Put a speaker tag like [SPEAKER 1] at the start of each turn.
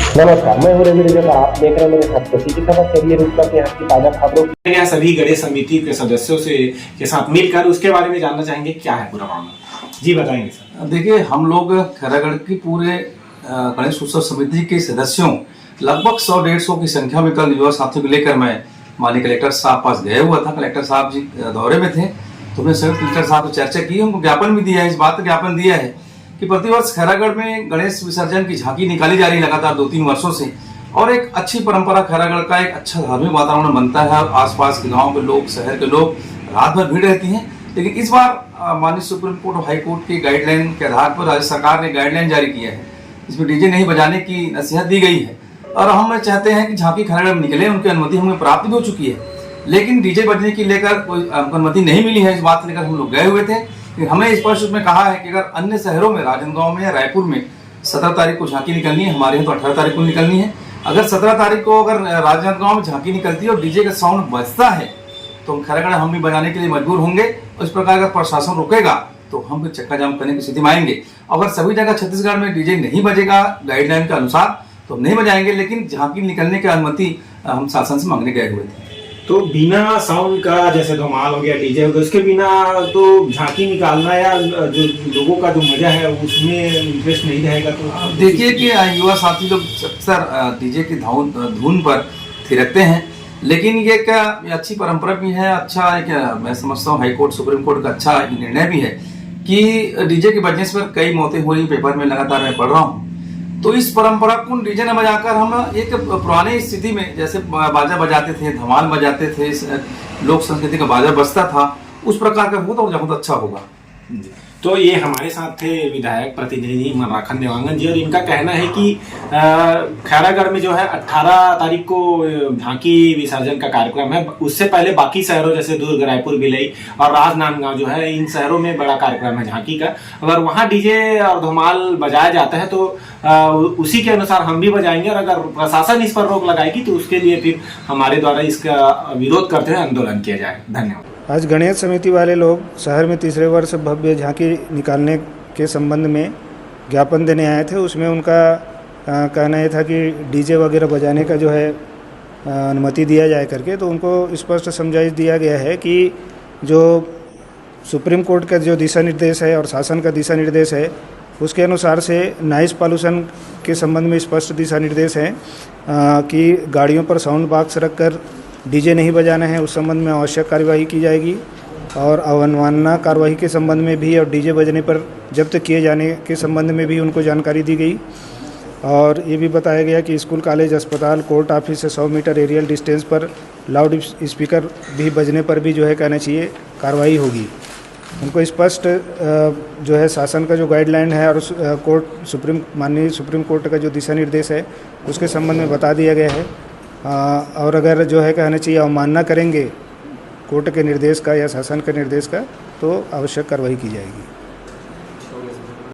[SPEAKER 1] नमस्कार, मैं हूँ रवि रजक। आप देख रहे हैं मेरे साथ खुशी की खबर। चलिए रुकता के यहाँ की ताजा खबरों
[SPEAKER 2] यहाँ सभी गणेश समिति के सदस्यों से के साथ मिलकर उसके बारे में जानना चाहेंगे क्या है पूरा मामला। जी बताएंगे सर।
[SPEAKER 3] देखिए, हम लोग खैरागढ़ की पूरे गणेश उत्सव समिति के सदस्यों लगभग 100-150 की संख्या में कल युवा साथियों को लेकर मैं माननीय कलेक्टर साहब पास गया हुआ था। कलेक्टर साहब जी दौरे में थे तो हमने संयुक्त कलेक्टर साहब से चर्चा की, उनको ज्ञापन भी दिया है। इस बात का ज्ञापन दिया है कि प्रतिवर्ष खैरागढ़ में गणेश विसर्जन की झांकी निकाली जा रही लगातार 2-3 वर्षों से, और एक अच्छी परंपरा खैरागढ़ का एक अच्छा धार्मिक वातावरण बनता है। आसपास के गाँव के लोग, शहर के लोग रात भर भीड़ रहती है। लेकिन इस बार माननीय सुप्रीम कोर्ट और हाई कोर्ट की गाइडलाइन के आधार पर राज्य सरकार ने गाइडलाइन जारी किया है, इसमें डीजे नहीं बजाने की नसीहत दी गई है। और हम चाहते हैं कि झांकी खैरागढ़ में निकले, उनकी अनुमति हमें प्राप्त भी हो चुकी है, लेकिन डीजे बजने की लेकर कोई अनुमति नहीं मिली है। इस बात को लेकर हम लोग गए हुए थे। हमें स्पष्ट रूप में कहा है कि अगर अन्य शहरों में, राजनांदगांव में या रायपुर में 17 तारीख को झांकी निकलनी है, हमारे यहाँ तो 18 तारीख को निकलनी है। अगर 17 तारीख को अगर राजनांदगांव में झांकी निकलती है और डीजे का साउंड बजता है तो खैरागढ़ हम भी बजाने के लिए मजबूर होंगे। इस प्रकार अगर प्रशासन रुकेगा तो हम भी चक्का जाम करने की स्थिति में आएंगे। अगर सभी जगह छत्तीसगढ़ में डीजे नहीं बजेगा गाइडलाइन के अनुसार तो नहीं बजाएंगे, लेकिन झांकी निकलने की अनुमति हम शासन से मांगने गए हुए थे।
[SPEAKER 2] तो बिना साउंड का, जैसे धमाल हो गया, डीजे हो गया, उसके बिना तो झांकी निकालना या जो लोगों का जो मजा है उसमें इंटरेस्ट नहीं रहेगा। तो
[SPEAKER 3] देखिए कि युवा साथी लोग अक्सर डीजे की धुन पर थिरकते हैं, लेकिन ये क्या अच्छी परंपरा भी है। अच्छा है क्या, मैं समझता हूँ हाई कोर्ट सुप्रीम कोर्ट का अच्छा निर्णय भी है कि डीजे के बजने पर कई मौतें हो रही, पेपर में लगातार मैं पढ़ रहा हूँ। तो इस परंपरा को डीजे न बजाकर हम एक पुराने स्थिति में, जैसे बाजा बजाते थे, धमाल बजाते थे, लोक संस्कृति का बाजा बजता था, उस प्रकार का हो तो बहुत अच्छा होगा।
[SPEAKER 2] तो ये हमारे साथ थे विधायक प्रतिनिधि मर्राखन देवांगन जी, और इनका कहना है कि खैरागढ़ में जो है 18 तारीख को झांकी विसर्जन का कार्यक्रम है। उससे पहले बाकी शहरों जैसे दुर्ग, रायपुर, भिलाई और राजनांदगांव जो है, इन शहरों में बड़ा कार्यक्रम है झांकी का। अगर वहाँ डीजे और धमाल बजाया जाता है तो उसी के अनुसार हम भी बजाएंगे, और अगर प्रशासन इस पर रोक लगाएगी तो उसके लिए फिर हमारे द्वारा इसका विरोध करते हुए आंदोलन किया जाएगा। धन्यवाद।
[SPEAKER 4] आज गणेश समिति वाले लोग शहर में तीसरे वर्ष भव्य झांकी निकालने के संबंध में ज्ञापन देने आए थे। उसमें उनका कहना यह था कि डीजे वगैरह बजाने का जो है अनुमति दिया जाए करके। तो उनको स्पष्ट समझाइश दिया गया है कि जो सुप्रीम कोर्ट का जो दिशा निर्देश है और शासन का दिशा निर्देश है उसके अनुसार से नॉइज़ पॉल्यूशन के संबंध में स्पष्ट दिशा निर्देश है कि गाड़ियों पर साउंड बॉक्स रखकर डीजे नहीं बजाना है। उस संबंध में आवश्यक कार्यवाही की जाएगी, और अवमानना कार्रवाई के संबंध में भी और डीजे बजने पर जब्त किए जाने के संबंध में भी उनको जानकारी दी गई। और ये भी बताया गया कि स्कूल, कॉलेज, अस्पताल, कोर्ट ऑफिस से 100 मीटर एरियल डिस्टेंस पर लाउड स्पीकर भी बजने पर भी जो है कहना चाहिए कार्रवाई होगी। उनको स्पष्ट जो है शासन का जो गाइडलाइन है और माननीय सुप्रीम कोर्ट का जो दिशा निर्देश है उसके संबंध में बता दिया गया है। और अगर जो है कहना चाहिए अवमानना करेंगे कोर्ट के निर्देश का या शासन के निर्देश का तो आवश्यक कार्रवाई की जाएगी।